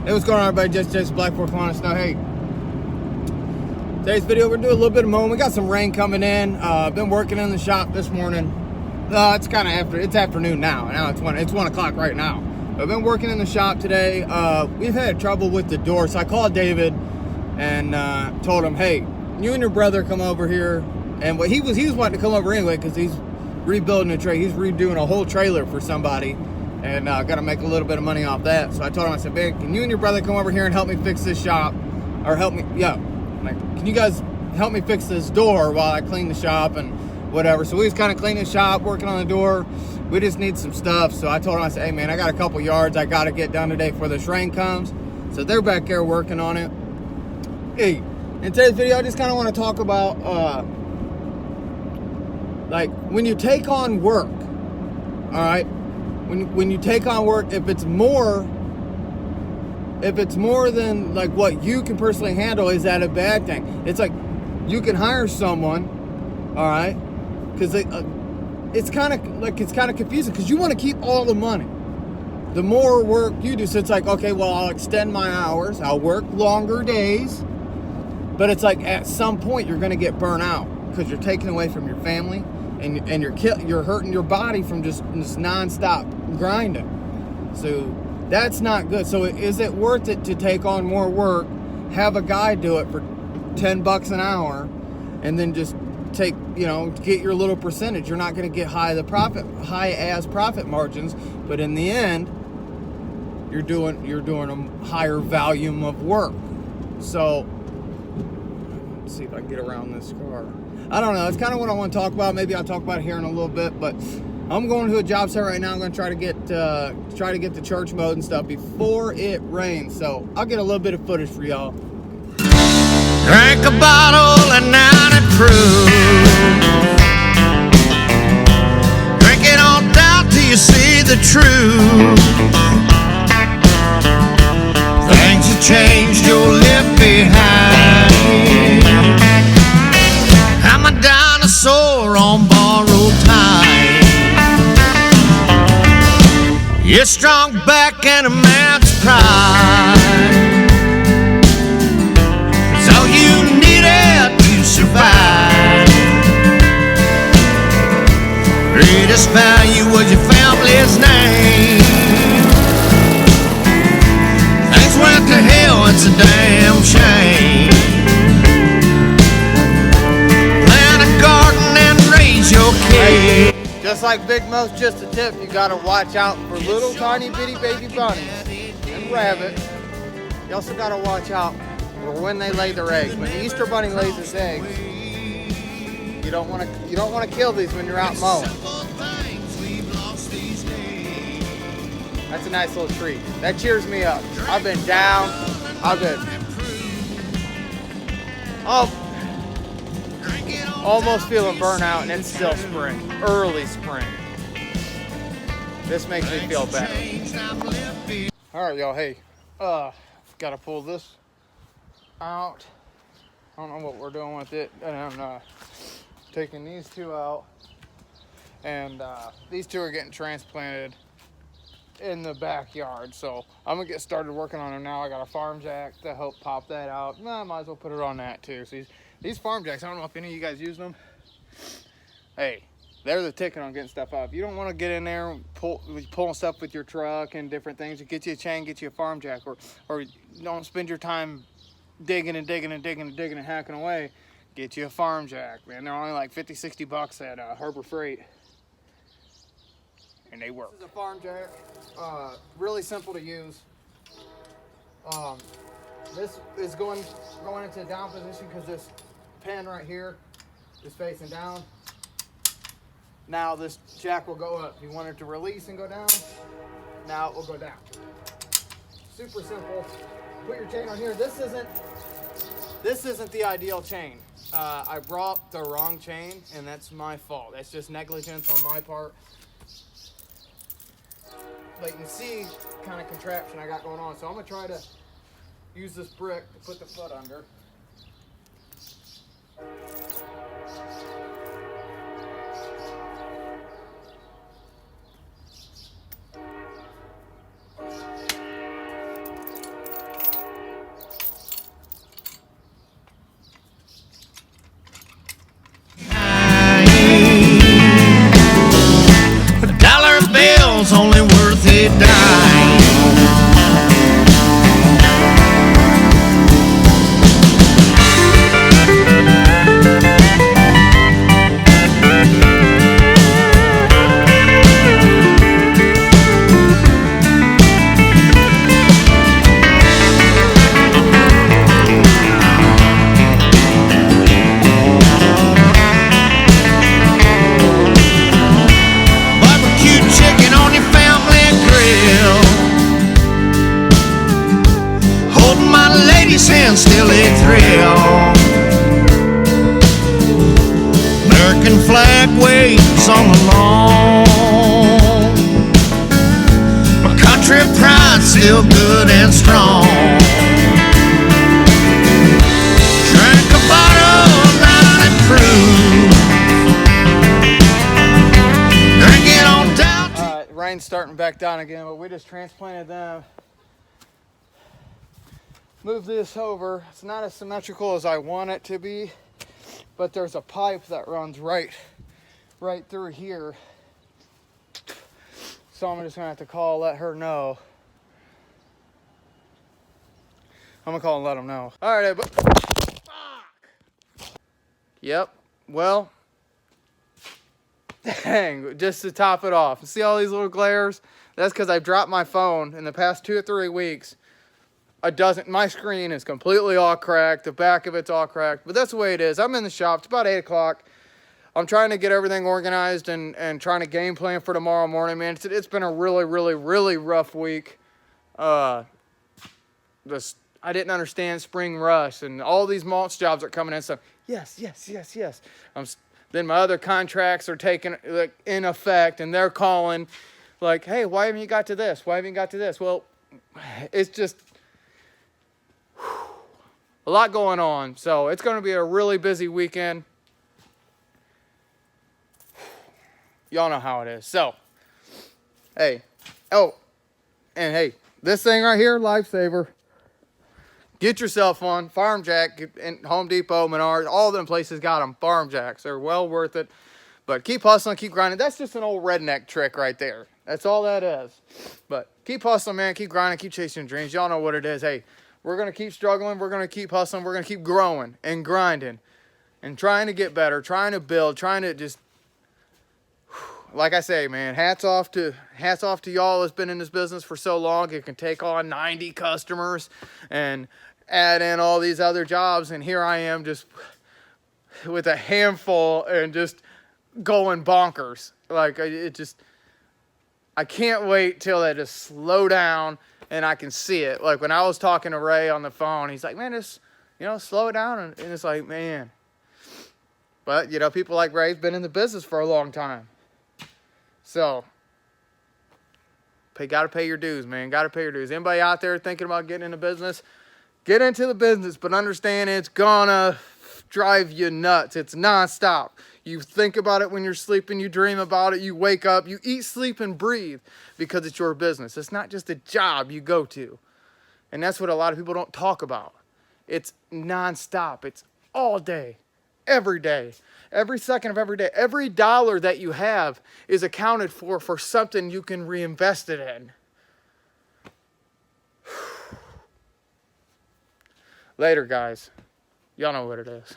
Hey, what's going on, everybody? Just Black Fork Lawn and Snow. Hey, today's video, we're doing a little bit of mowing. We got some rain coming in. I've been working in the shop this morning. It's kind of it's afternoon now. Now it's 1 o'clock right now. I've been working in the shop today. We've had trouble with the door, so I called David and told him, hey, you and your brother come over here. And he was wanting to come over anyway because he's rebuilding a trailer. He's redoing a whole trailer for somebody. And got to make a little bit of money off that. So I told him, I said, babe, can you and your brother come over here and help me fix this shop? Or help me, like, can you guys help me fix this door while I clean the shop and whatever? So we was kind of cleaning the shop, working on the door. We just need some stuff. So I told him, I said, hey man, I got a couple yards I got to get done today before this rain comes. So they're back there working on it. Hey, in today's video, I just kind of want to talk about, like, when you take on work, all right? When you take on work, if it's more than like what you can personally handle, is that a bad thing? It's like you can hire someone, all right, because it's kind of confusing because you want to keep all the money. The more work you do, so it's like, okay, well, I'll extend my hours, I'll work longer days, but it's like at some point you're going to get burnt out because you're taking away from your family. And you're hurting your body from just nonstop grinding. So that's not good. So is it worth it to take on more work, have a guy do it for $10 an hour, and then just take, get your little percentage? You're not going to get high as profit margins, but in the end, you're doing a higher volume of work. So let's see if I can get around this car. I don't know. It's kind of what I want to talk about. Maybe I'll talk about it here in a little bit. But I'm going to a job site right now. I'm going to try to get the church mowed and stuff before it rains. So I'll get a little bit of footage for y'all. Drink a bottle and now it proves. Drink it on down till you see the truth. Things have changed, you'll live behind. I'm a dinosaur on borrowed time. You're strong back and a man's pride. It's all you needed to survive. Greatest value was your family's name. Things went to hell, it's a damn shame. Just like Big Mo's just a tip, you gotta watch out for little tiny bitty baby bunnies and rabbits. You also gotta watch out for when they lay their eggs. When the Easter bunny lays its eggs, you don't want to kill these when you're out mowing. That's a nice little treat. That cheers me up. I've been down. Almost feeling burnout, and it's still spring, early spring. This makes me feel better. All right, y'all. Hey, gotta pull this out. I don't know what we're doing with it, and I'm taking these two out, and these two are getting transplanted in the backyard. So I'm gonna get started working on them now. I got a farm jack to help pop that out. I might as well put it on that too. So these farm jacks, I don't know if any of you guys use them. Hey, they're the ticket on getting stuff up. You don't want to get in there and pulling stuff with your truck and different things. Get you a chain, get you a farm jack, or don't spend your time digging and hacking away. Get you a farm jack, man. They're only like $50-$60 at Harbor Freight, and they work. This is a farm jack. Really simple to use. This is going into a down position because this pin right here is facing down. Now this jack will go up. You want it to release and go down. Now it will go down. Super simple. Put your chain on here. This isn't the ideal chain. I brought the wrong chain, and that's my fault. That's just negligence on my part. But you can see kind of contraption I got going on. So I'm gonna try to use this brick to put the foot under. his hands still a thrill. American flag waves on the lawn. My country pride's still good and strong. Drank a bottle of Mountain Proof. Drink it on down to... All right, rain's starting back down again, but we just transplanted them. Move this over. It's not as symmetrical as I want it to be, but there's a pipe that runs right through here. So I'm just gonna have to call, let her know. I'm gonna call and let them know. All right, but yep. Well, dang, just to top it off. See all these little glares? That's because I've dropped my phone in the past 2 or 3 weeks. My screen is completely all cracked. The back of it's all cracked, but that's the way it is. I'm in the shop. It's about 8 o'clock. I'm trying to get everything organized and trying to game plan for tomorrow morning, man. It's been a really, really, really rough week. I didn't understand spring rush and all these mulch jobs are coming in. So yes. Then my other contracts are taking in effect, and they're calling like, hey, why haven't you got to this? Why haven't you got to this? Well, it's just a lot going on. So it's going to be a really busy weekend. Y'all know how it is. So, hey. Oh, and hey, this thing right here, lifesaver. Get yourself one. Farm Jack and Home Depot, Menards, all them places got them. Farm Jacks. They're well worth it. But keep hustling, keep grinding. That's just an old redneck trick right there. That's all that is. But keep hustling, man. Keep grinding. Keep chasing your dreams. Y'all know what it is. Hey, we're going to keep struggling. We're going to keep hustling. We're going to keep growing and grinding and trying to get better, trying to build, trying to just, like I say, man, hats off to y'all that's been in this business for so long. It can take on 90 customers and add in all these other jobs. And here I am just with a handful and just going bonkers. Like I can't wait till they just slow down and I can see it. Like when I was talking to Ray on the phone, he's like, man, just, slow it down. And it's like, man. But, people like Ray's been in the business for a long time. So, got to pay your dues, man. Got to pay your dues. Anybody out there thinking about getting into business? Get into the business, but understand it's gonna drive you nuts. It's nonstop. You think about it when you're sleeping. You dream about it. You wake up. You eat, sleep, and breathe because it's your business. It's not just a job you go to. And that's what a lot of people don't talk about. It's nonstop. It's all day, every day. Every second of every day, every dollar that you have is accounted for something you can reinvest it in. Later, guys. Y'all know what it is.